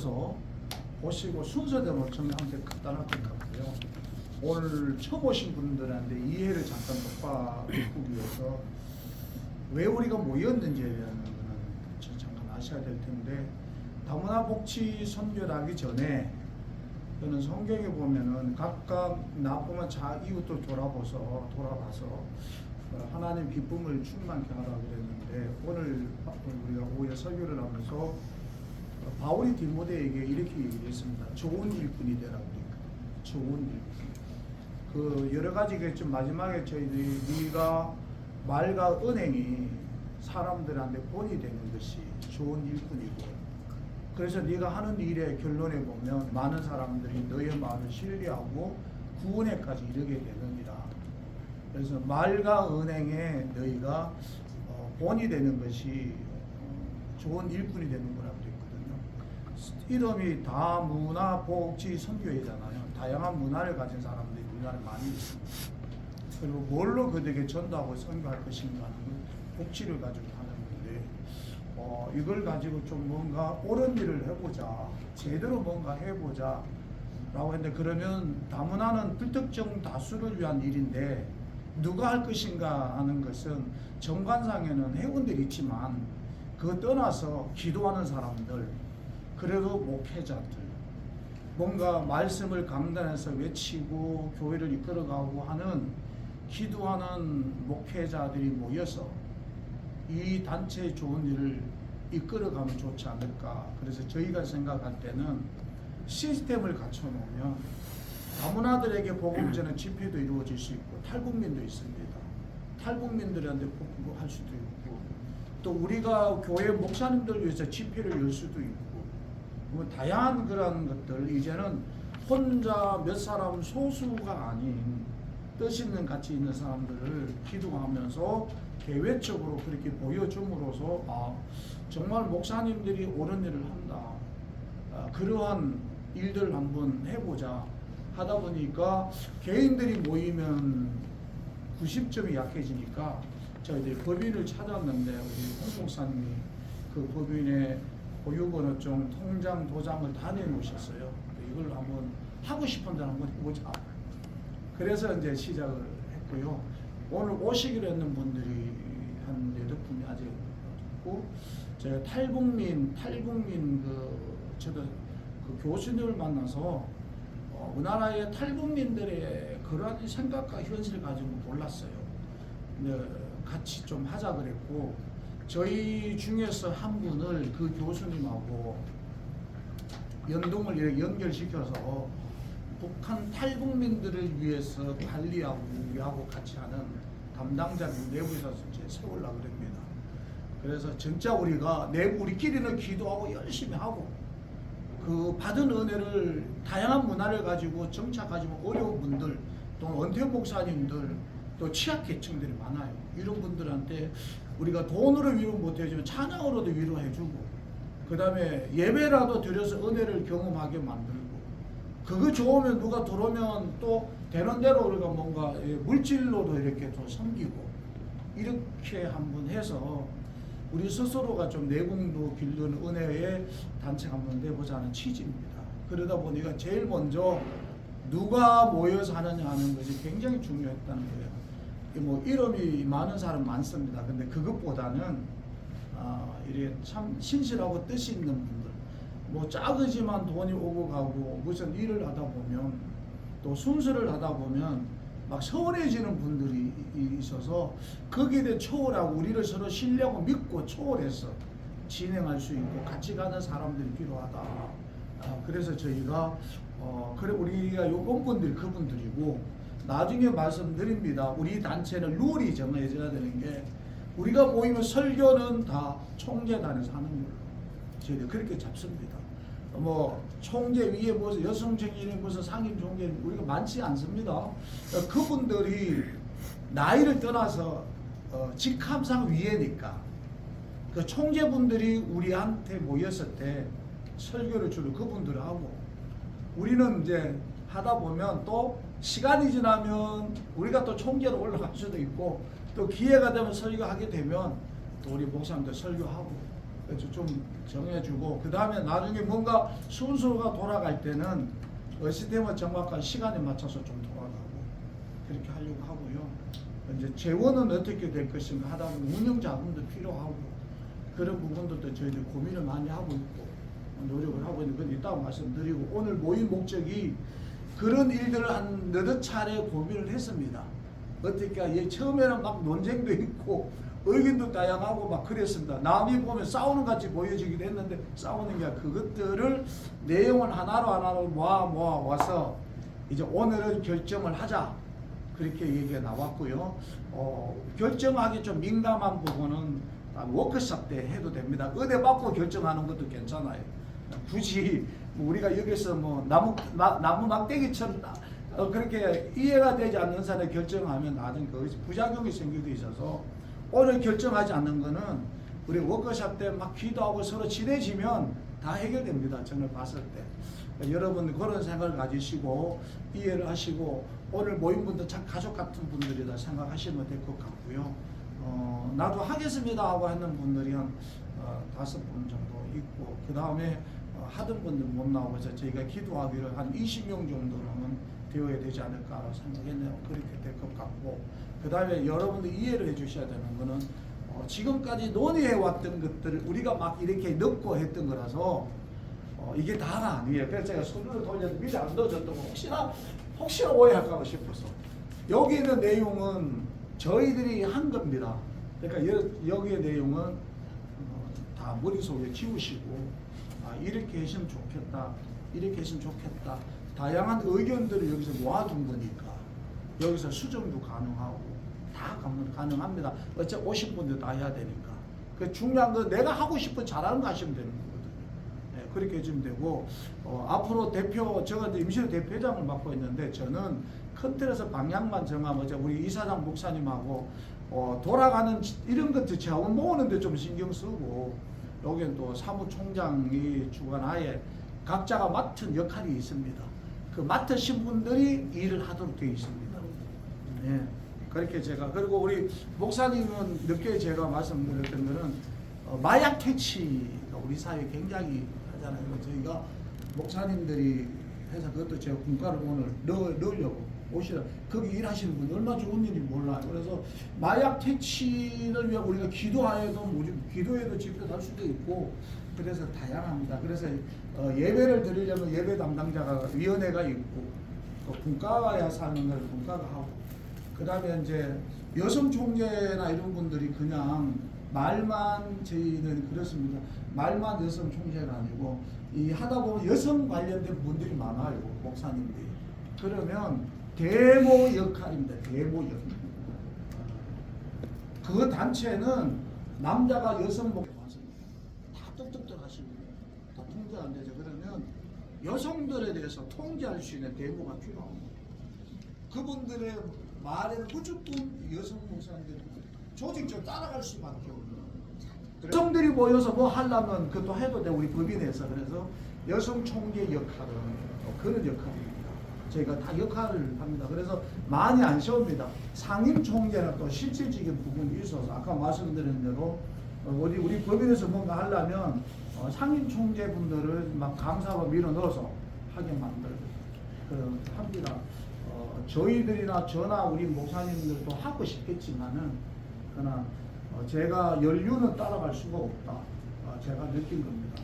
오셔서 보시고 순서대로 정리하면 간단할 것 같고요. 오늘 처음 오신 분들한테 이해를 잠깐 돕기 위해서 왜 우리가 모였는지에 대한 거는 잠깐 아셔야 될 텐데, 다문화 복지 선교를 하기 전에 저는 성경에 보면은 각각 나쁘면 자 이웃도 돌아봐서 하나님 기쁨을 충만케 하라고 그랬는데, 오늘 우리가 오후에 설교를 하면서 바울이 디모데에게 이렇게 얘기했습니다. 좋은 일꾼이 되라고 그랬거든요. 좋은 일꾼. 그 여러 가지겠지만 마지막에 저희들이 네가 말과 은행이 사람들한테 본이 되는 것이 좋은 일꾼이고, 그래서 네가 하는 일의 결론에 보면 많은 사람들이 너의 말을 신뢰하고 구원에까지 이르게 되느니라. 그래서 말과 은행에 너희가 본이 되는 것이 좋은 일꾼이 되는 거라고 그랬거든요. 이름이 다문화 복지 선교회잖아요. 다양한 문화를 가진 사람들이 우리나라에 많이 있습니다. 그리고 뭘로 그들에게 전도하고 선교할 것인가 하는 복지를 가지고 하는 건데, 이걸 가지고 좀 뭔가 옳은 일을 해보자, 제대로 뭔가 해보자 라고 했는데, 그러면 다문화는 불특정 다수를 위한 일인데 누가 할 것인가 하는 것은 정관상에는 회원들이 있지만 그거 떠나서 기도하는 사람들, 그래도 목회자들, 뭔가 말씀을 강단에서 외치고 교회를 이끌어가고 하는 기도하는 목회자들이 모여서 이 단체의 좋은 일을 이끌어가면 좋지 않을까. 그래서 저희가 생각할 때는 시스템을 갖춰놓으면 다문화들에게 복음 전의 집회도 이루어질 수 있고, 탈북민도 있습니다. 탈북민들한테 복음할 수도 있고, 또 우리가 교회 목사님들 위해서 집회를 열 수도 있고, 뭐 다양한 그런 것들, 이제는 혼자 몇 사람 소수가 아닌 뜻 있는 가치 있는 사람들을 기도하면서 개회적으로 그렇게 보여줌으로써 정말 목사님들이 옳은 일을 한다, 그러한 일들 한번 해보자 하다 보니까 개인들이 모이면 구심점이 약해지니까 저희들이 법인을 찾았는데, 우리 홍 목사님이 그 법인의 보유번호증, 통장, 도장을 다 내놓으셨어요. 이걸 한번 하고 싶은 데는 한번 해보자. 그래서 이제 시작을 했고요. 오늘 오시기로 했는 분들이 한 8분이 아직 없고, 제가 탈북민 저도 그 교수님을 만나서 우리나라의 탈북민들의 그러한 생각과 현실을 가지고 몰랐어요. 근데 같이 좀 하자 그랬고, 저희 중에서 한 분을 그 교수님하고 연동을 이렇게 연결시켜서 북한 탈북민들을 위해서 관리하고 우리하고 같이 하는 담당자를 내부에서 이제 세우려고 그럽니다. 그래서 진짜 우리가 우리끼리는 기도하고 열심히 하고, 그 받은 은혜를 다양한 문화를 가지고 정착하지만 어려운 분들, 또 은퇴 목사님들, 또 취약계층들이 많아요. 이런 분들한테 우리가 돈으로 위로 못해주면 찬양으로도 위로해주고, 그 다음에 예배라도 드려서 은혜를 경험하게 만들고, 그거 좋으면 누가 들어오면 또 되는 대로 우리가 뭔가 물질로도 이렇게 또 섬기고, 이렇게 한번 해서 우리 스스로가 좀 내공도 길르는 은혜의 단체가 한번 내보자는 취지입니다. 그러다 보니까 제일 먼저 누가 모여서 하느냐 하는 것이 굉장히 중요했다는 거예요. 뭐 이름이 많은 사람 많습니다. 근데 그것보다는 이렇게 참 신실하고 뜻이 있는 분들, 뭐 작으지만 돈이 오고 가고 무슨 일을 하다 보면, 또 순수를 하다 보면 막 서운해지는 분들이 있어서 거기에 대해 초월하고 우리를 서로 신뢰하고 믿고 초월해서 진행할 수 있고 같이 가는 사람들이 필요하다. 그래서 저희가 그래 우리가 요건분들이 그분들이고, 나중에 말씀드립니다. 우리 단체는 룰이 정해져야 되는 게, 우리가 모이면 설교는 다 총재단에서 하는 걸로 저희들 그렇게 잡습니다. 뭐 총재 위에 무슨 여성총회에 무슨 상임 총재 우리가 많지 않습니다. 그분들이 나이를 떠나서 직함상 위에니까 그 총재분들이 우리한테 모였을 때 설교를 주로 그분들 하고, 우리는 이제 하다 보면 또 시간이 지나면 우리가 또 총재로 올라갈 수도 있고, 또 기회가 되면 설교하게 되면 또 우리 목사님들 설교하고, 그래서 좀 정해주고 그 다음에 나중에 뭔가 순서가 돌아갈 때는 어시스템의 정확한 시간에 맞춰서 좀 돌아가고 그렇게 하려고 하고요. 이제 재원은 어떻게 될 것인가 하다 보면 운영 자금도 필요하고 그런 부분들도 저희들 고민을 많이 하고 있고 노력을 하고 있는 건 있다고 말씀드리고 오늘 모임 목적이 그런 일들을 한 너댓 차례 고민을 했습니다. 어떻게 처음에는 막 논쟁도 있고 의견도 다양하고 막 그랬습니다. 남이 보면 싸우는 같이 보여지기도 했는데 싸우는 게 그것들을 내용을 하나로 모아 와서 이제 오늘은 결정을 하자 그렇게 얘기가 나왔고요. 결정하기 좀 민감한 부분은 워크숍 때 해도 됩니다. 의대 받고 결정하는 것도 괜찮아요. 굳이 우리가 여기서 뭐 나무 막대기처럼 그렇게 이해가 되지 않는 사람이 결정하면 나중에 거기서 부작용이 생기도 있어서 오늘 결정하지 않는 거는 우리 워크숍 때 막 기도하고 서로 친해지면 다 해결됩니다. 저는 봤을 때. 그러니까 여러분 그런 생각을 가지시고 이해를 하시고 오늘 모인 분들 참 가족 같은 분들이다 생각하시면 될 것 같고요. 나도 하겠습니다 하고 하는 분들이 한 5분 정도 있고 그 다음에 하던 분들 못 나오고 해서 저희가 기도하기를 한 20명 정도는 되어야 되지 않을까 생각했네요. 그렇게 될 것 같고 그 다음에 여러분들 이해를 해 주셔야 되는 거는 지금까지 논의해 왔던 것들을 우리가 막 이렇게 넣고 했던 거라서 이게 다가 아니에요. 그래서 제가 손으로 돌려서 미리 안 넣어줬던 거 혹시나 오해할까 봐 싶어서 여기 있는 내용은 저희들이 한 겁니다. 그러니까 여기의 내용은 다 머릿속에 지우시고 이렇게 했으면 좋겠다 이렇게 했으면 좋겠다 다양한 의견들을 여기서 모아둔 거니까 여기서 수정도 가능하고 다 가능합니다. 어차피 오신 분들 다 해야 되니까 그 중요한 건 내가 하고 싶은 잘하는 거 하시면 되는 거거든요. 네, 그렇게 해주면 되고 앞으로 제가 임시로 대표장을 맡고 있는데 저는 큰 틀에서 방향만 정하면 우리 이사장 목사님하고 돌아가는 이런 것들 자원 모으는데 좀 신경 쓰고 여기는 또 사무총장이 주관하에 각자가 맡은 역할이 있습니다. 그 맡으신 분들이 일을 하도록 되어 있습니다. 네. 그렇게 제가 그리고 우리 목사님은 늦게 제가 말씀드렸던 거는 마약 퇴치가 우리 사회에 굉장히 하잖아요. 저희가 목사님들이 해서 그것도 제가 분과를 오늘 넣으려고 오시라 거기 일하시는 분들 얼마나 좋은 일인지 몰라요. 그래서 마약 퇴치를 위해 우리가 기도해도 집회할 수도 있고 그래서 다양합니다. 그래서 예배를 드리려면 예배 담당자가 위원회가 있고 분과가 사는 걸 분과가 하고 그 다음에 이제 여성 총재나 이런 분들이 그냥 말만 저희는 그렇습니다. 말만 여성 총재가 아니고 이 하다 보면 여성 관련된 분들이 많아요. 목사님들이. 그러면 대모 역할입니다. 대모 역할. 그 단체는 남자가 여성 목사 많습니다. 다 똑똑똑 하시고 다 통제 안 되죠. 그러면 여성들에 대해서 통제할 수 있는 대모가 필요합니다. 그분들의 말에는 무조건 여성 목사님들이 조직적으로 따라갈 수밖에 없는. 여성들이 모여서 뭐 하려면 그것도 해도 돼 우리 법인에서. 그래서 여성 총재 역할은 그런 역할입니다. 저희가 다 역할을 합니다. 그래서 많이 안 세웁니다. 상임 총재는 또 실질적인 부분이 있어서 아까 말씀드린 대로 우리 법인에서 뭔가 하려면 상임 총재분들을 막 감사로 밀어 넣어서 하게 만들고 합니다. 저희들이나 저나 우리 목사님들도 하고 싶겠지만은 그러나 제가 연륜은 따라갈 수가 없다. 제가 느낀 겁니다.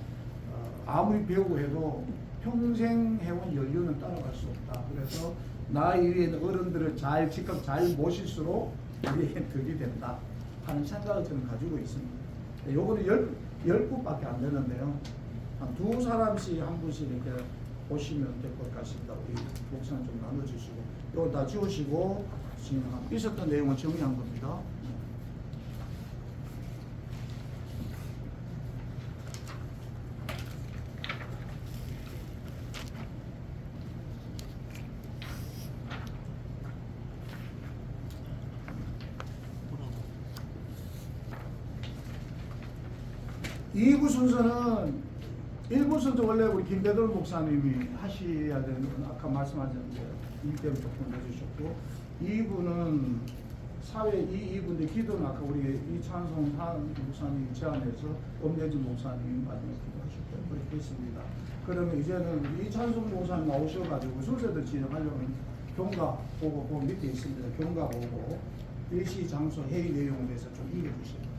아무리 배우고 해도 평생 해온 연륜은 따라갈 수 없다. 그래서 나 위에 있는 어른들을 직접 잘 모실수록 우리에게 득이 된다 하는 생각을 저는 가지고 있습니다. 요거는 10분밖에 안 되는데요. 한 2사람씩 한 분씩 이렇게 보시면 될 것 같습니다. 우리 목사님 좀 나눠주시고 이거 다 지우시고 지금 있었던 내용을 정리한 겁니다. 이부 순서는 1부 순서 원래 우리 김배돌 목사님이 하셔야 되는 건 아까 말씀하셨는데 이 때문에 조금 해주셨고 2부는 사회 이분들 기도는 아까 우리 이찬송 목사님 제안해서 엄대진 목사님 마지막에 기도하실 때 그렇게 했습니다. 그러면 이제는 이찬송 목사님 나오셔가지고 순서대로 진행하려면 경과 보고 그 밑에 있습니다. 경과 보고 일시 장소 회의 내용에 대해서 좀 읽어주세요.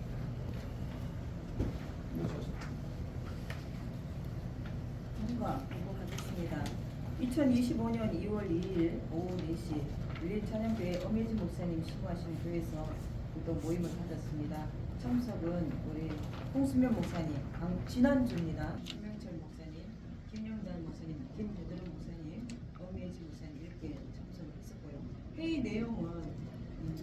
경과 보고하겠습니다. 2025년 2월 2일 오후 4시 유린찬양교회 엄혜진 목사님 신고하신 교회에서 또 모임을 가졌습니다. 참석은 우리 홍수면 목사님, 진한주입니다. 김명철 목사님, 김영단 목사님, 김대드론 목사님, 엄혜진 목사님 이렇게 참석을 했었고요. 회의 내용은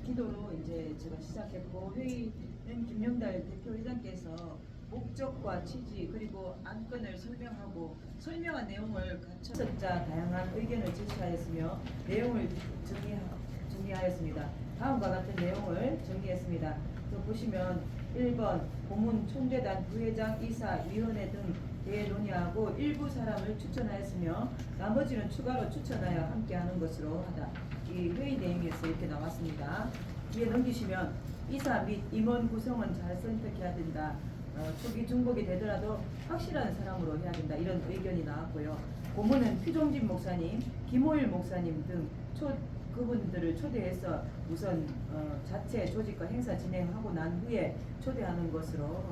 기도로 이제 제가 시작했고 회의는 김영달 대표회장께서 목적과 취지 그리고 안건을 설명한 내용을 갖춰자 다양한 의견을 제시하였으며 내용을 정리하였습니다. 다음과 같은 내용을 정리했습니다. 또 보시면 1번 고문 총재단 부회장 이사 위원회 등 대해 논의하고 일부 사람을 추천하였으며 나머지는 추가로 추천하여 함께하는 것으로 하다. 이 회의 내용에서 이렇게 나왔습니다. 뒤에 넘기시면 이사 및 임원 구성은 잘 선택해야 된다. 초기 중복이 되더라도 확실한 사람으로 해야 된다. 이런 의견이 나왔고요. 고문은 피종진 목사님, 김호일 목사님 등 그분들을 초대해서 우선 자체 조직과 행사 진행하고 난 후에 초대하는 것으로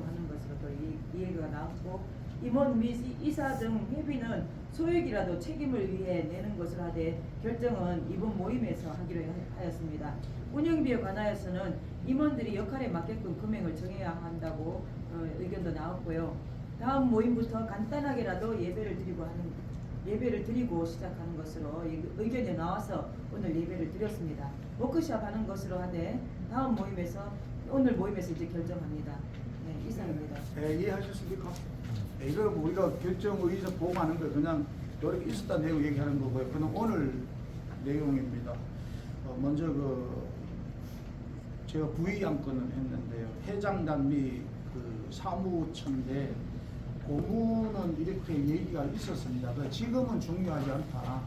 또 이 얘기가 나왔고 임원 및 이사 등 회비는 소액이라도 책임을 위해 내는 것으로 하되 결정은 이번 모임에서 하기로 하였습니다. 운영비에 관하여서는 임원들이 역할에 맞게끔 금액을 정해야 한다고 의견도 나왔고요. 다음 모임부터 간단하게라도 예배를 드리고 시작하는 것으로 의견이 나와서 오늘 예배를 드렸습니다. 워크숍 하는 것으로 하되 다음 모임에서 오늘 모임에서 이제 결정합니다. 네, 이상입니다. 네, 이해하셨습니까? 네, 이걸 우리가 결정 의사 보고하는 거 그냥 이렇게 있었다 내용 얘기하는 거고요. 그는 오늘 내용입니다. 먼저 제가 부의 안건을 했는데요. 회장단 및 사무처인데 고문은 이렇게 얘기가 있었습니다. 지금은 중요하지 않다.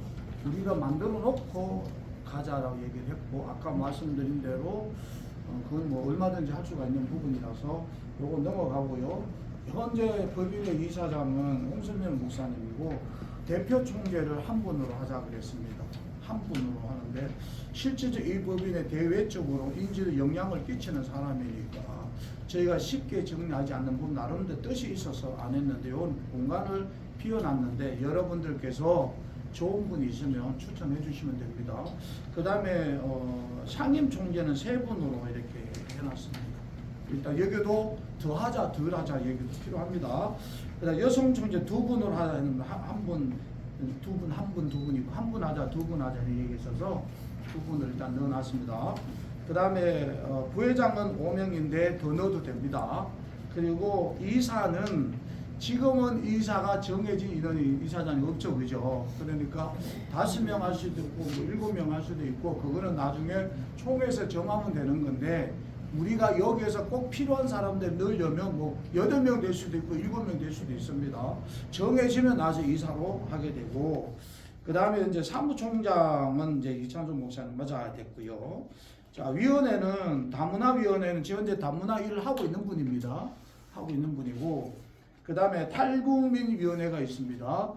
우리가 만들어 놓고 가자라고 얘기를 했고 아까 말씀드린 대로 그건 뭐 얼마든지 할 수가 있는 부분이라서 요거 넘어가고요. 현재 법인의 이사장은 홍순면 목사님이고 대표 총재를 한 분으로 하자 그랬습니다. 한 분으로 하는데 실질적으로 이 법인의 대외적으로 인지에 영향을 끼치는 사람이니까 저희가 쉽게 정리하지 않는 부분 나름대로 뜻이 있어서 안 했는데 요 공간을 비워놨는데 여러분들께서 좋은 분이 있으면 추천해 주시면 됩니다. 그 다음에 상임 총재는 3분으로 이렇게 해놨습니다. 일단 여기도 더하자 덜하자 얘기도 필요합니다. 그다음 여성 총재 2분으로 하자는 한 분 있고 한 분 하자 2분 하자 얘기 있어서 2분을 일단 넣어놨습니다. 그 다음에 부회장은 5명인데 더 넣어도 됩니다. 그리고 이사는 지금은 이사가 정해진 인원이 이사장이 없죠, 그죠? 그러니까 5명 할 수도 있고 뭐 7명 할 수도 있고 그거는 나중에 총회에서 정하면 되는 건데 우리가 여기에서 꼭 필요한 사람들 넣으려면 뭐 8명 될 수도 있고 7명 될 수도 있습니다. 정해지면 나서 이사로 하게 되고 그 다음에 이제 사무총장은 이제 이찬송 목사님 맞아야 됐고요. 자, 위원회는 다문화위원회는 지금 현재 다문화 일을 하고 있는 분입니다. 하고 있는 분이고 그 다음에 탈북민위원회가 있습니다.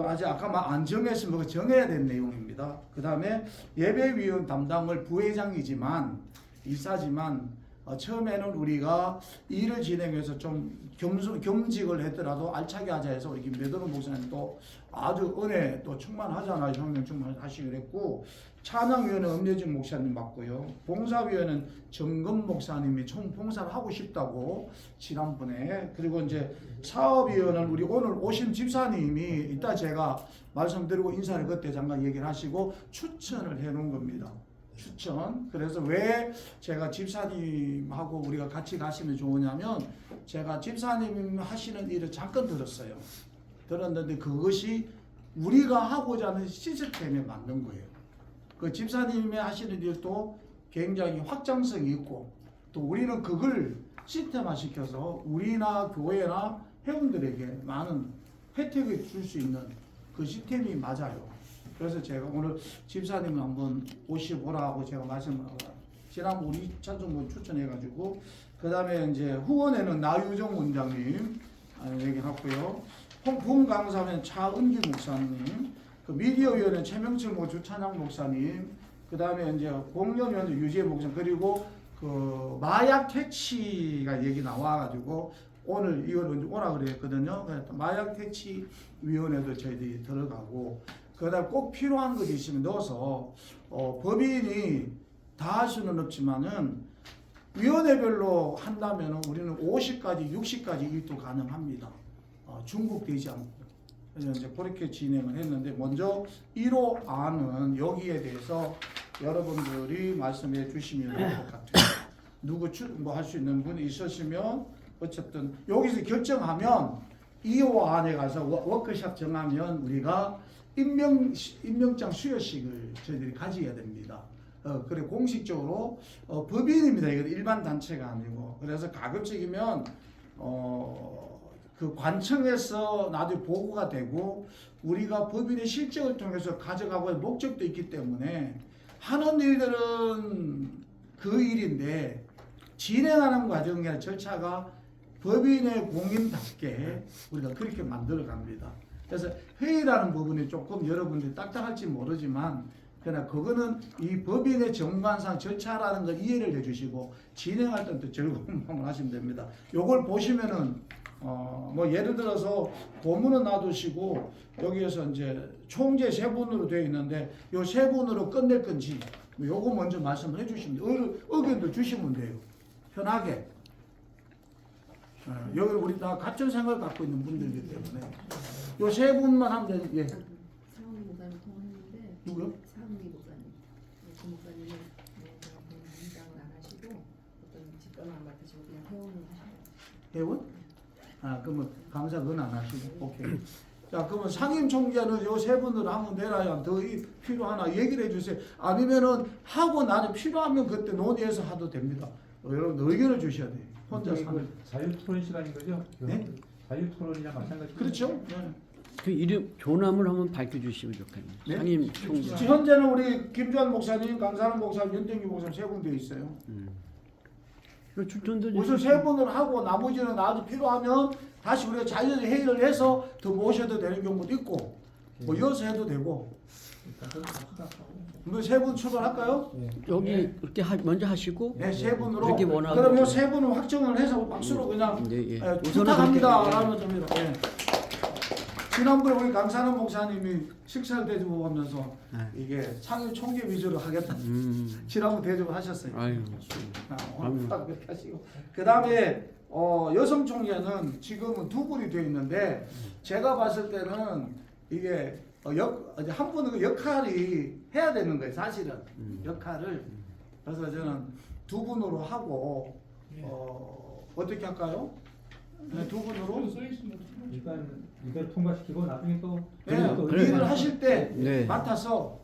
아직 아까 안 정했으면 그거 정해야 될 내용입니다. 그 다음에 예배위원 담당을 부회장이지만 이사지만 처음에는 우리가 일을 진행해서 좀 겸직을 했더라도 알차게 하자 해서 우리 김대드론 목사님 또 아주 은혜 또 충만하잖아요. 성령 충만하시기로 했고 찬양위원회 엄예진 목사님 맡고요. 봉사위원회는 정금 목사님이 총 봉사를 하고 싶다고 지난번에 그리고 이제 사업위원회는 우리 오늘 오신 집사님이 이따 제가 말씀드리고 인사를 그때 잠깐 얘기를 하시고 추천을 해 놓은 겁니다. 추천. 그래서 왜 제가 집사님하고 우리가 같이 가시면 좋으냐면 제가 집사님 하시는 일을 잠깐 들었는데 그것이 우리가 하고자 하는 시스템에 맞는 거예요. 그 집사님이 하시는 일도 굉장히 확장성이 있고 또 우리는 그걸 시스템화 시켜서 우리나 교회나 회원들에게 많은 혜택을 줄 수 있는 그 시스템이 맞아요. 그래서 제가 오늘 집사님 한번 오시보라고 제가 말씀을 지난번 우리 찬송분 추천해가지고 그 다음에 이제 후원에는 나유정 원장님 얘기하고요. 홍풍 강사는 차은기 목사님, 그 미디어위원회 최명철 모주 찬양 목사님, 그 다음에 이제 공연위원회 유재 목사님, 그리고 그 마약 퇴치가 얘기 나와가지고 오늘 이걸 오라 그랬거든요. 그래서 마약 퇴치 위원회도 저희들이 들어가고, 그다음 꼭 필요한 것이 있으면 넣어서 법인이 다 할 수는 없지만은 위원회별로 한다면은 우리는 50까지 60까지 일도 가능합니다. 중복되지 않고. 그래서 이제 그렇게 진행을 했는데, 먼저 1호 안은 여기에 대해서 여러분들이 말씀해 주시면 될 것 같아요. 누구 뭐 할 수 있는 분이 있으시면 어쨌든 여기서 결정하면 2호 안에 가서 워크숍 정하면 우리가 임명장 수여식을 저희들이 가져야 됩니다. 그래 공식적으로 법인입니다. 이거 일반 단체가 아니고. 그래서 가급적이면 그 관청에서 나중에 보고가 되고 우리가 법인의 실적을 통해서 가져가고 할 목적도 있기 때문에 하는 일들은 그 일인데 진행하는 과정의 절차가 법인의 공인답게 우리가 그렇게 만들어 갑니다. 그래서 회의라는 부분이 조금 여러분들이 딱딱할지 모르지만 그러나 그거는 이 법인의 정관상 절차라는 걸 이해를 해주시고 진행할 때는 또 즐거운 마음을 하시면 됩니다. 요걸 보시면은 뭐 예를 들어서 고문은 놔두시고 여기에서 이제 총재 세 분으로 되어 있는데 요 세 분으로 끝낼 건지 요거 먼저 말씀을 해주시면 돼요. 의견도 주시면 돼요. 편하게. 여기 우리 다 같은 생각을 갖고 있는 분들이기 때문에 요 세 분만 하면 되는. 예. 사원리 목사님 통화했는데 누구요? 사원리 목사님. 그 목사님은 민장을 안 하시고 어떤 직권을 안 맡으시고 그냥 회원을 하셔요. 회원? 그러면 강사 그건 안 하시고. 오케이. 자, 그러면 상임 총재는 요 세 분으로 하면 되나요? 더 필요하나 얘기를 해주세요. 아니면은 하고 나는 필요하면 그때 논의해서 하도 됩니다. 여러분 의견을 주셔야 돼요. 혼자 사는. 자유 토론 시간인 거죠? 네? 자유 토론이랑 마찬가지. 그렇죠. 네. 그 이름 조남을 한번 밝혀주시면 좋겠네요. 네? 상임 총재. 현재는 우리 김주환 목사님, 강사람 목사님, 윤땡기 목사님 세 분 되어 있어요. 그 추천도 우선 세 분을 하고 나머지는 아주 필요하면 다시 우리가 자연 회의를 해서 더 모셔도 되는 경우도 있고 뭐 이어서 해도 되고. 뭐 세 분 출발할까요? 여기 그렇게 먼저 하시고 네, 세 분으로. 그렇게 원하고. 그럼 세 분을 확정을 해서 박수로 그냥 네, 예. 부탁합니다. 그렇게, 라면 됩니다. 예. 지난번에 우리 강산원 목사님이 식사를 대접하면서 이게 상임 총재 위주로 하겠다. 지난번 대접을 하셨어요. 아유. 오늘 딱 그렇게 하시고. 그 다음에 여성 총재는 지금은 두 분이 되어 있는데 제가 봤을 때는 이게 한 분은 그 역할이 해야 되는 거예요. 사실은 역할을. 그래서 저는 두 분으로 하고 어떻게 할까요? 네, 두 분으로. 일단 이걸 통과시키고 나중에 또 네, 또 일을 하실 때 네. 맡아서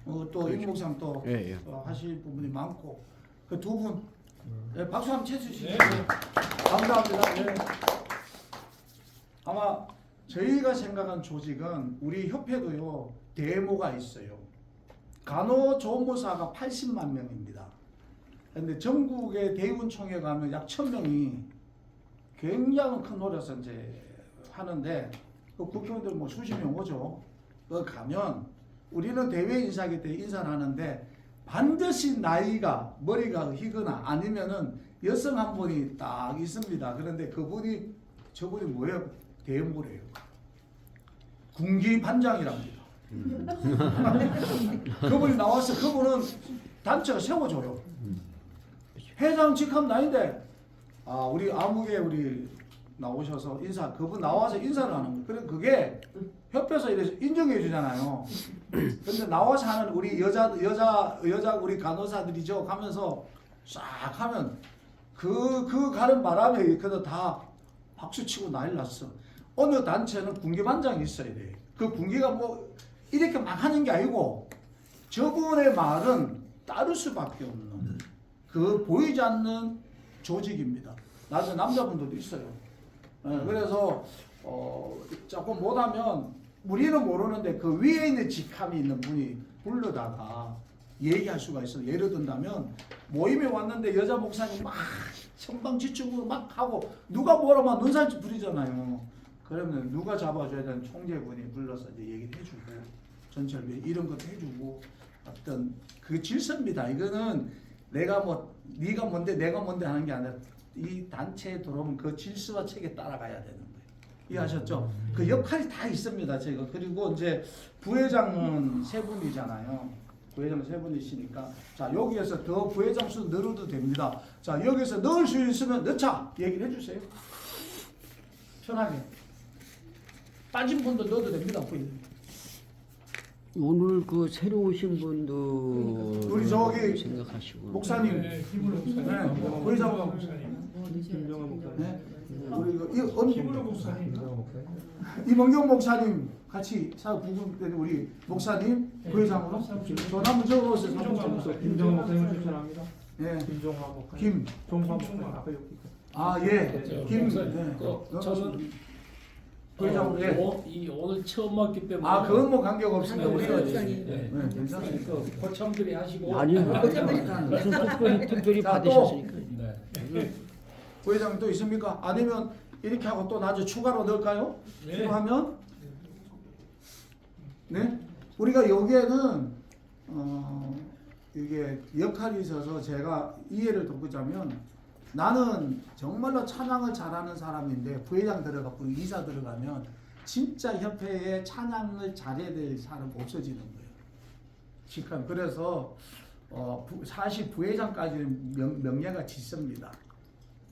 또 임목상 또 예, 예. 하실 부분이 많고 그 두 분 네, 박수 한번 쳐주시죠. 감사합니다. 네. 아마 저희가 생각한 조직은 우리 협회도요 데모가 있어요. 간호조무사가 80만 명입니다. 근데 전국의 대의원총회 가면 약 1000명이 굉장히 큰 노력을 이제 하는데 그 국회의원들 뭐 수십 명 오죠. 그 가면 우리는 대외 인사기 때문에 인사를 하는데 반드시 나이가 머리가 희거나 아니면은 여성 한 분이 딱 있습니다. 그런데 저분이 뭐예요? 대모래요. 군기 반장이랍니다. 그분이 나와서 그분은 단체가 세워줘요. 회장 직함 나인데 우리 아무개 우리 나오셔서 그분 나와서 인사를 하는 거예요. 그래 그게 협회에서 이래서 인정해 주잖아요. 근데 나와서 하는 우리 여자 우리 간호사들이죠. 가면서 싹 하면 그 가는 바람에 그래도 다 박수 치고 난리 났어. 어느 단체는 군기반장이 있어야 돼. 그 군기가 뭐 이렇게 막 하는 게 아니고 저분의 말은 따를 수밖에 없는 그 보이지 않는 조직입니다. 나중에 남자분들도 있어요. 그래서 조금 못하면 우리는 모르는데 그 위에 있는 직함이 있는 분이 부르다가 얘기할 수가 있어요. 예를 든다면 모임에 왔는데 여자 목사님 막 천방지축으로 막 하고 누가 뭐라면 눈살찌 부리잖아요. 그러면 누가 잡아줘야 되는 총재분이 불러서 이제 얘기를 해주고 전철비 이런 것도 해주고 어떤 그 질서입니다. 이거는 내가 뭐 네가 뭔데 내가 뭔데 하는 게 아니라 이 단체에 들어오면 그 질서와 책에 따라가야 되는 거예요. 이해하셨죠? 그 역할이 다 있습니다. 제가 그리고 이제 부회장은 세 분이잖아요. 부회장 세 분이시니까 자 여기에서 더 부회장 수 늘어도 됩니다. 자 여기서 넣을 수 있으면 넣자 얘기를 해주세요. 편하게 빠진 분도 넣어도 됩니다. 부회장. 오늘 그 새로 오신 분도 우리 저기 생각하시고 목사님, 김은호 목사님, 네, 부회장 목사님, 김정환 목사님, 네? 우리 김은호 목사님, 김정환 목사님, 이명경 목사님 같이 사부분 우리 목사님 부회장으로 전 한번 적어보세요. 김정환 목사님을 추천합니다. 예, 김종환 목사님, 종환 목사님 아까 여기 있고. 아 예, 김 목사님. 저는 부회장으로 예. 이 오늘 처음 왔기 때문에 아 그건 뭐 관계가 없습니다. 우리가 네. 네, 괜찮습니다. 고참들이 하시고 아니요. 무슨 특별히 자, 받으셨으니까. 네. 부회장 또 있습니까? 아니면 이렇게 하고 또 나중에 추가로 넣을까요? 네. 추가하면 네 우리가 여기에는 이게 역할이 있어서 제가 이해를 돕자면 나는 정말로 찬양을 잘하는 사람인데 부회장 들어가고 이사 들어가면 진짜 협회에 찬양을 잘해야 될 사람 없어지는 거예요. 직함. 그래서 사실 부회장까지는 명예가 짙습니다.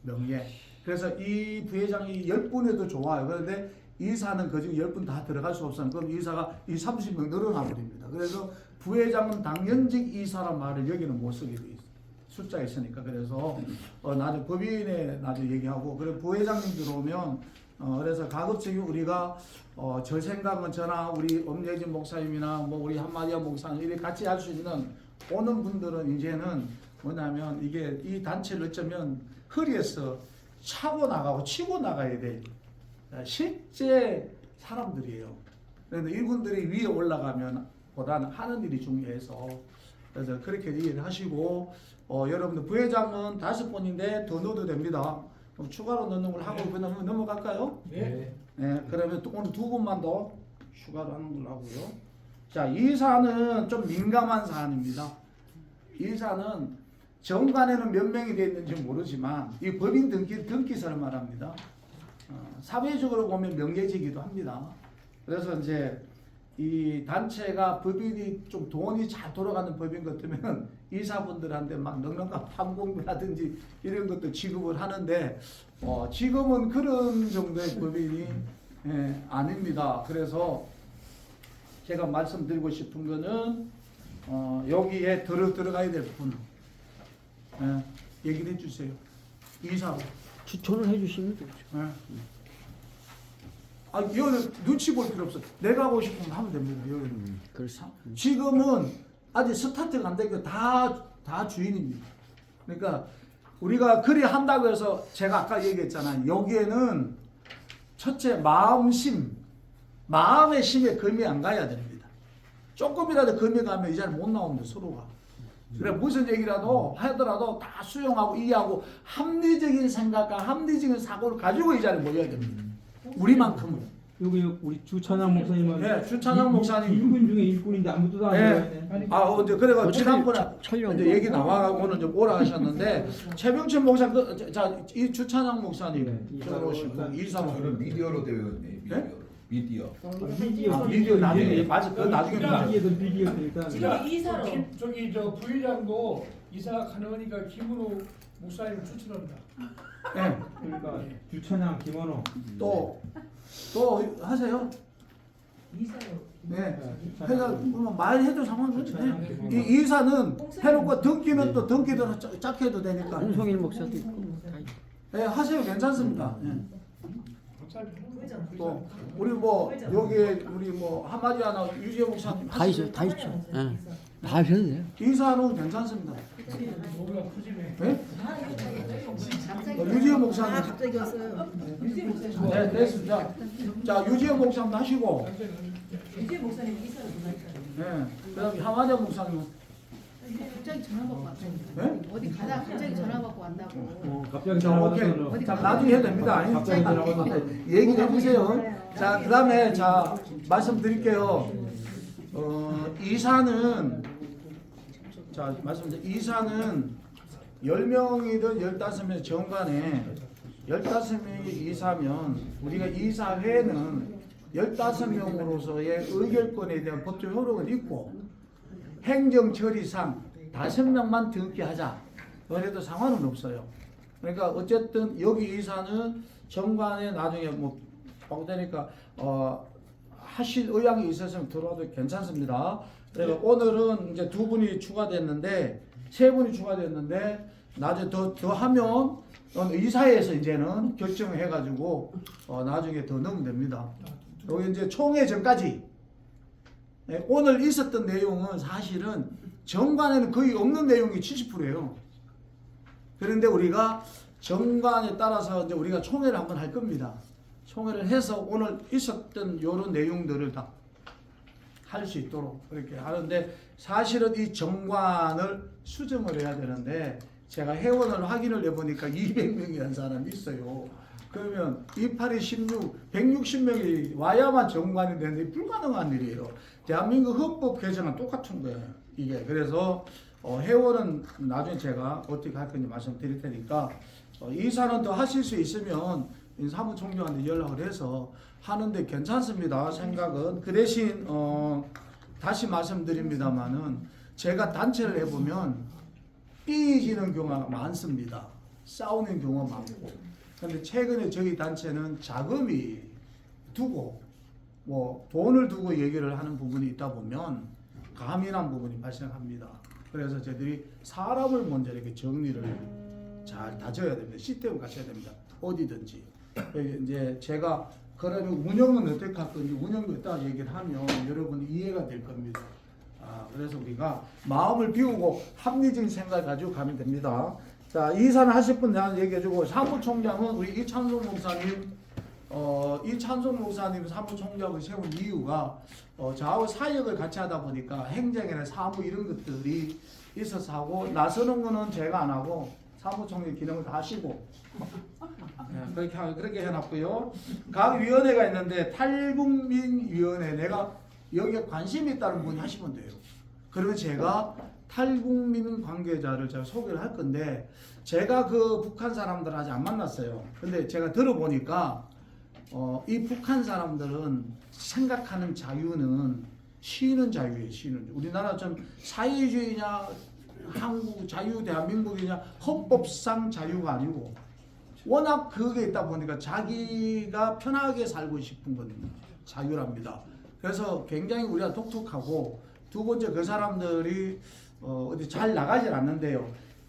명예. 그래서 이 부회장이 10분에도 좋아요. 그런데 이사는 그중 10분 다 들어갈 수 없어요. 그럼 이사가 이 30명 늘어나 버립니다. 그래서 부회장은 당연직 이사란 말을 여기는 못 쓰게 돼 있어요. 숫자가 있으니까. 그래서 나중에 법인에 나중에 얘기하고 그래 부회장님 들어오면 그래서 가급적이면 우리가 저 생각은 저나 우리 엄예진 목사님이나 뭐 우리 한마디아 목사님 이렇게 같이 할 수 있는 오는 분들은 이제는 뭐냐면 이게 이 단체를 어쩌면 허리에서 차고 나가고 치고 나가야 될 실제 사람들이에요. 그런데 이분들이 위에 올라가면 보다는 하는 일이 중요해서 그래서 그렇게 이해를 하시고 여러분들 부회장은 5분인데 더 넣어도 됩니다. 그럼 추가로 넣는 걸 하고 그냥 넘어갈까요? 네. 네, 그러면 또 오늘 2분만 더 추가로 하는 걸로 하고요. 자, 이 사안은 좀 민감한 사안입니다. 이 사안은 정관에는 몇 명이 되어 있는지 모르지만 이 법인 등기서를 말합니다. 사회적으로 보면 명예직이기도 합니다. 그래서 이제 이 단체가 법인이 좀 돈이 잘 돌아가는 법인 같으면 이사분들한테 막 넉넉한 판공비라든지 이런 것도 지급을 하는데 지금은 그런 정도의 법인이 아닙니다. 그래서 제가 말씀드리고 싶은 거는 여기에 들어가야 될 분 얘기를 해주세요. 이사로. 추천을 해주시면 되죠. 아, 이거는 눈치 볼 필요 없어. 내가 하고 싶으면 하면 됩니다. 여기는. 그렇죠. 지금은 아직 스타트가 안 되고 다 주인입니다. 그러니까 우리가 그리 한다고 해서 제가 아까 얘기했잖아요. 여기에는 첫째 마음의 심에 금이 안 가야 됩니다. 조금이라도 금이 가면 이 자리 못 나옵니다. 서로가. 그래 무슨 얘기라도 하더라도 다 수용하고 이해하고 합리적인 생각과 합리적인 사고를 가지고 이 자리에 모여야 됩니다. 우리만큼은. 여기 우리 주찬양 목사님은 네, 주찬양 목사님. 일꾼 중에 일꾼인데 아무도 안 네. 들어있네. 이제 그래가 지난번에 철령. 이제 얘기 나와가고 오늘 좀 오라 하셨는데 최병철 목사 이 주찬양 목사님 네, 들어오시고 이사로 저는 미디어로 되어 있네. 네? 미디어. 미디어 나중에 예. 맞아 그 나중에 비디오든 비디오든 일단 지금 이사로 저기 저 부회장도 이사가 가능하니까 김은호 목사님을 추천합니다. 네. 그러니까 주찬양 김원호 또 하세요. 이사로 네. 주찬양 그러니까 뭐 말해도 상관없는데 주찬양 김원호. 이 이사는 해놓고 등기는 또 등기대로 짝 해도 되니까 홍성일 목사도 있고 다 있고. 네, 하세요. 괜찮습니다. 네. 부회장. 또 우리 뭐 여기 우리 뭐 한마디 하나 유재 목사님 다 있어요. 다 있죠. 예. 다 하셔도 돼요. 이사는 괜찮습니다. 뭐가 푸짐해. 네? 유재 목사님. 갑자기 왔어요. 유재 목사님. 네, 됐습니다. 자, 유재 목사님 하시고, 유재 목사님 이사로 누가 있잖아요. 네, 그다음 한마디 목사님. 갑자기 전화 받고 왔다고. 네? 어디 가다가 갑자기 전화 받고 왔다고. 갑자기 자, 전화 오케이. 받아서 자, 나중에 해도 됩니다. 갑자기 전화 받아서 얘기해 주세요. 자, 그다음에 자 말씀드릴게요. 이사는 자 말씀드릴게요. 이사는 10명이든 15명 정관에 15명이 이사면 우리가 이사회는 15명으로서의 의결권에 대한 법적 효력은 있고 행정처리상 5명만 등기 하자. 그래도 상관은 없어요. 그러니까 어쨌든 여기 이사는 정관에 나중에 뭐 바꾸되니까 하실 의향이 있었으면 들어와도 괜찮습니다. 그래서 오늘은 이제 2분이 추가됐는데 3분이 추가됐는데 나중에 더 하면 이사회에서 이제는 결정을 해가지고 나중에 더 넣으면 됩니다. 여기 이제 총회 전까지 오늘 있었던 내용은 사실은 정관에는 거의 없는 내용이 70%예요. 그런데 우리가 정관에 따라서 이제 우리가 총회를 한번 할 겁니다. 총회를 해서 오늘 있었던 이런 내용들을 다 할 수 있도록 그렇게 하는데 사실은 이 정관을 수정을 해야 되는데 제가 회원을 확인을 해보니까 200명이라는 사람이 있어요. 그러면 28이 16, 160명이 와야만 정관이 되는데 불가능한 일이에요. 대한민국 헌법 개정은 똑같은 거예요. 이게 그래서 회원은 나중에 제가 어떻게 할 건지 말씀드릴 테니까 이사는 더 하실 수 있으면 사무총장한테 연락을 해서 하는데 괜찮습니다. 생각은 그 대신 다시 말씀드립니다만은 제가 단체를 해보면 삐지는 경우가 많습니다. 싸우는 경우가 많고. 근데 최근에 저희 단체는 자금이 두고 뭐 돈을 두고 얘기를 하는 부분이 있다 보면 가민한 부분이 발생합니다. 그래서 저희들이 사람을 먼저 이렇게 정리를 잘 다져야 됩니다. 시스템을 갖춰야 됩니다. 어디든지. 이제 제가 그러면 운영은 어떻게 할 건지 운영이 어떻게 얘기를 하면 여러분이 이해가 될 겁니다. 그래서 우리가 마음을 비우고 합리적인 생각을 가지고 가면 됩니다. 자, 이사는 하실 분 나한테 얘기해주고 사무총장은 우리 이찬송 목사님, 이찬송 목사님 사무총장을 세운 이유가 저하고 사역을 같이 하다 보니까 행정이나 사무 이런 것들이 있어서 하고 나서는 거는 제가 안 하고 사무총장 기능을 다 하시고 그렇게 해놨고요. 각 위원회가 있는데 탈북민위원회 내가 여기에 관심이 있다는 분이 하시면 돼요. 그러면 제가 탈북민 관계자를 제가 소개를 할 건데 제가 그 북한 사람들 아직 안 만났어요. 근데 제가 들어보니까 이 북한 사람들은 생각하는 자유는 쉬는 자유예요. 쉬는 자유. 우리나라 좀 사회주의냐 한국 자유 대한민국이냐 헌법상 자유가 아니고 워낙 그게 있다 보니까 자기가 편하게 살고 싶은 건 자유랍니다. 그래서 굉장히 우리가 독특하고 두 번째 그 사람들이 어디 잘 나가질 않는데요.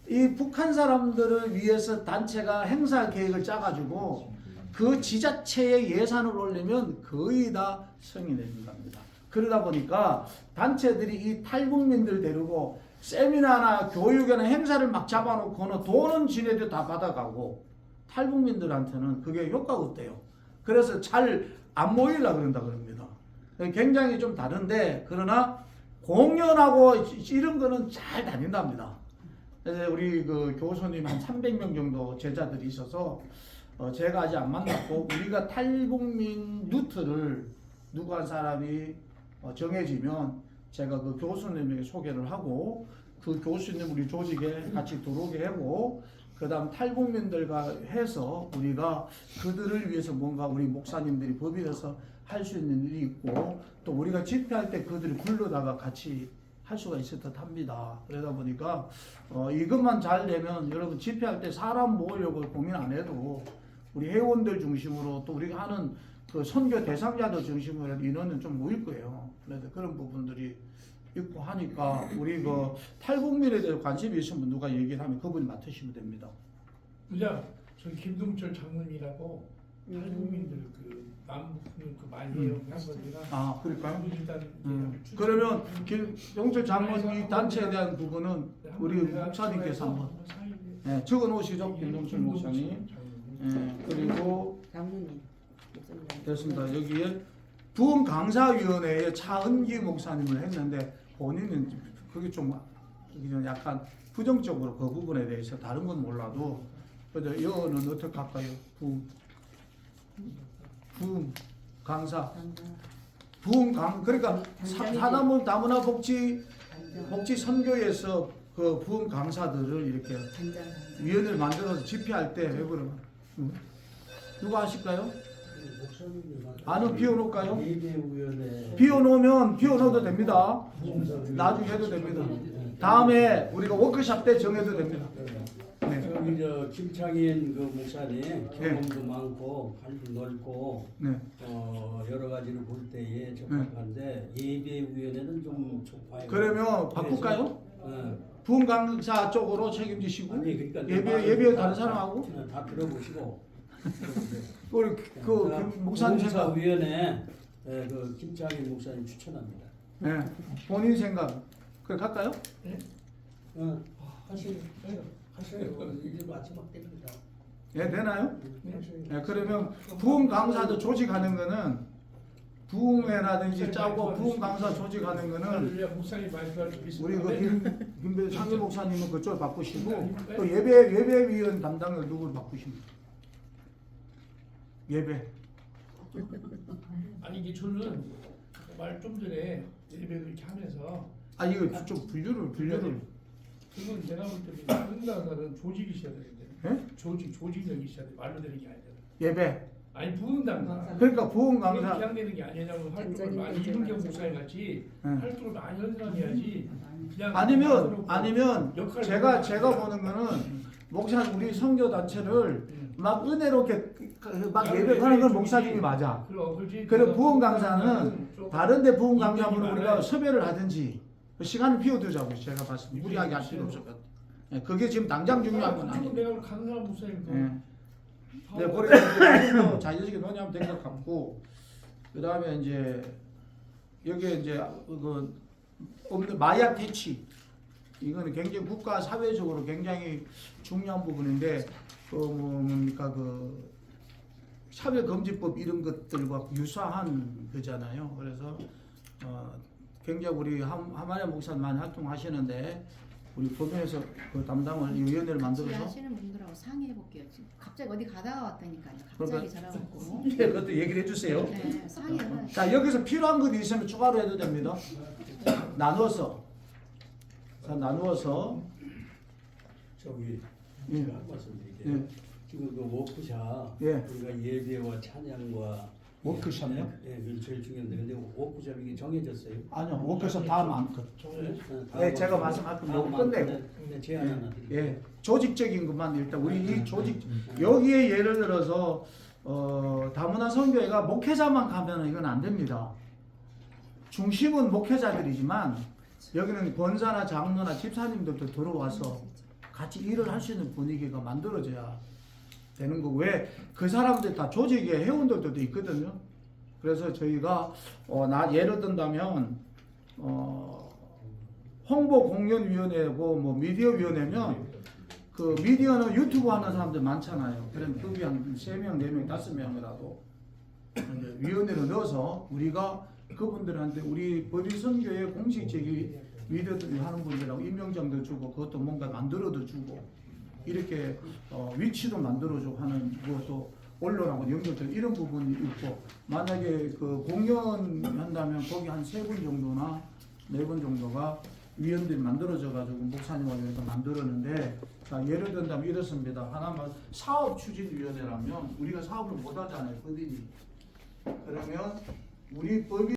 이 북한 사람들을 위해서 단체가 행사 계획을 짜가지고 그 지자체에 예산을 올리면 거의 다 승인해준답니다. 그러다 보니까 단체들이 이 탈북민들 데리고 세미나나 교육이나 행사를 막 잡아놓고는 돈은 지네들 다 받아가고 탈북민들한테는 그게 효과가 없대요. 그래서 잘 안 모이려고 그런다 그럽니다. 굉장히 좀 다른데 그러나 공연하고 이런 거는 잘 다닌답니다. 그래서 우리 그 교수님 한 300명 정도 제자들이 있어서 제가 아직 안 만났고 우리가 탈북민 루트를 누구 한 사람이 정해지면 제가 그 교수님에게 소개를 하고 그 교수님 우리 조직에 같이 들어오게 하고 그 다음 탈북민들과 해서 우리가 그들을 위해서 뭔가 우리 목사님들이 법인에서 할 수 있는 일이 있고 또 우리가 집회할 때 그들이 불러다가 같이 할 수가 있을 듯 합니다. 그러다 보니까 이것만 잘 되면 여러분 집회할 때 사람 모으려고 고민 안 해도 우리 회원들 중심으로 또 우리가 하는 그 선교 대상자들 중심으로 인원은 좀 모일 거예요. 그래서 그런 부분들이 있고 하니까 우리 그 탈북민에 대해서 관심이 있으신 분 누가 얘기를 하면 그분이 맡으시면 됩니다. 그냥 저희 김동철 장로님이라고 탈북민들 그 남북민 그 많이 해요. 아, 그럴까요? 일단 그러면 김동철 장로님 이 단체에 대한 부분은 우리 목사님께서 한번 적어 놓으시죠. 김동철 목사님. 그리고 장로님. 됐습니다. 여기에 부흥강사위원회에 차은기 목사님을 했는데 본인은 그게 좀 이건 약간 부정적으로 그 부분에 대해서 다른 건 몰라도 그죠? 여는 어떻게 할까요? 부음 강사 부음 강 그러니까 사나문 다문화 복지 선교에서 그 부음 강사들을 이렇게 위원회를 만들어서 집회할 때 왜 그러면 누가 하실까요? 아는 비워놓을까요? 비워놓으도 됩니다. 나중에 해도 됩니다. 다음에 우리가 워크숍 때 정해도 됩니다. 네. 저기 저 김창인 그 목사님 경험도 많고 관도 넓고 네. 여러 가지를 볼 때에 적합한데 예배위원회는 좀 좁아요. 그러면 바꿀까요? 부흥 강사 쪽으로 책임지시고 아니, 그러니까 예배 다른 사람하고 다 들어보시고 우리 그 목사님 생각. 위원회 그 김창인 목사님 추천합니다. 네. 본인 생각. 그래 갈까요? 하시요. 이제 마지막 때입니다. 예, 되나요? 네, 그러면 부흥 강사도 조직하는 거는 부흥회라든지 짜고 부흥 강사 조직하는 거는 목사님 말씀을 우리 그 김배 상규 목사님은 그쪽 바꾸시고 또 예배위원 담당을 누구를 바꾸십니까? 예배. 아니 이게 저는 말 좀 전에 예배도 이렇게 하면서 아 이거 좀 분류를 그건 제가 볼 때는 다른 강사는 조직이 있어야 되는데 예? 조직력이 있어야 돼. 말로 되는 게 아니라. 예배. 아니 부흥 강사. 그러니까 부흥 그냥 강사 되는 게 아니냐고 활동을 전적인 많이 문제가 이분경 있어서. 목사님 같이 예. 활동을 많이 하는 사람이야지. 그냥 아니면 역할을 제가 보는 거는 목사 우리 선교 단체를 막 은혜롭게 막 예배하는 건 목사님이 맞아. 그리고 부흥 강사는 다른데 부흥 강사분을 우리가 섭외를 하든지 시간을 비워두자고 제가 봤습니다. 무리하게 할 필요 없을 것 같아요. 예, 그게 지금 당장 중요한 건 아니에요. 내가 강사 목사님 네, 그래서 자유적인 논의하면 될 것 같고 그 다음에 이제 여기에 이제 그 없는 마약 퇴치 이거는 굉장히 국가 사회적으로 굉장히 중요한 부분인데 그 뭡니까 그 사회금지법 이런 것들과 유사한 거잖아요. 그래서 굉장히 우리 하마야 목사님 많이 활동하시는데 우리 법원에서 그 담당을 이 위원회를 만들어서 하시는 분들하고 상의해 볼게요. 지금 갑자기 어디 가다가 왔다니까요. 그러니까 갑자기 전화갖고. 네, 그것도 얘기를 해주세요. 네, 상의를. 자 여기서 필요한 것이 있으면 추가로 해도 됩니다. 나누어서 저기 예. 제가 한 말씀 드릴게요. 예. 지금 그 워크샵 예. 우리가 예배와 찬양과 워크숍요? 예, 그게 제일 중요한데 근데 워크숍 이게 정해졌어요? 아니요 워크숍 다음 안 끝. 네, 네, 제가 말씀할 건 요거 끝내고. 근데 제안 하나 드릴게요. 예, 조직적인 것만 일단 우리 이 조직 여기에 예를 들어서 다문화 선교회가 목회자만 가면 이건 안 됩니다. 중심은 목회자들이지만 여기는 권사나 장로나 집사님들도 들어와서 같이 일을 할 수 있는 분위기가 만들어져야 되는 거고 왜 그 사람들 다 조직의 회원들도 있거든요. 그래서 저희가 예를 든다면 홍보공연위원회고 뭐 미디어위원회면 그 미디어는 유튜브 하는 사람들 많잖아요. 그럼 급이 한 3명, 4명, 5명이라도 위원회를 넣어서 우리가 그분들한테 우리 법인 선교의 공식적인 미디어들 하는 분들하고 임명장도 주고 그것도 뭔가 만들어도 주고 이렇게 위치도 만들어주고 하는 것도 언론하고 연결된 이런 부분이 있고 만약에 그 공연한다면 거기 한 3분 정도나 4분 정도가 위원들이 만들어져 가지고 목사님하고 이렇게 만들었는데 자 예를 든다면 이렇습니다. 하나만 사업추진위원회라면 우리가 사업을 못 하잖아요. 법인이. 그러면 우리 법인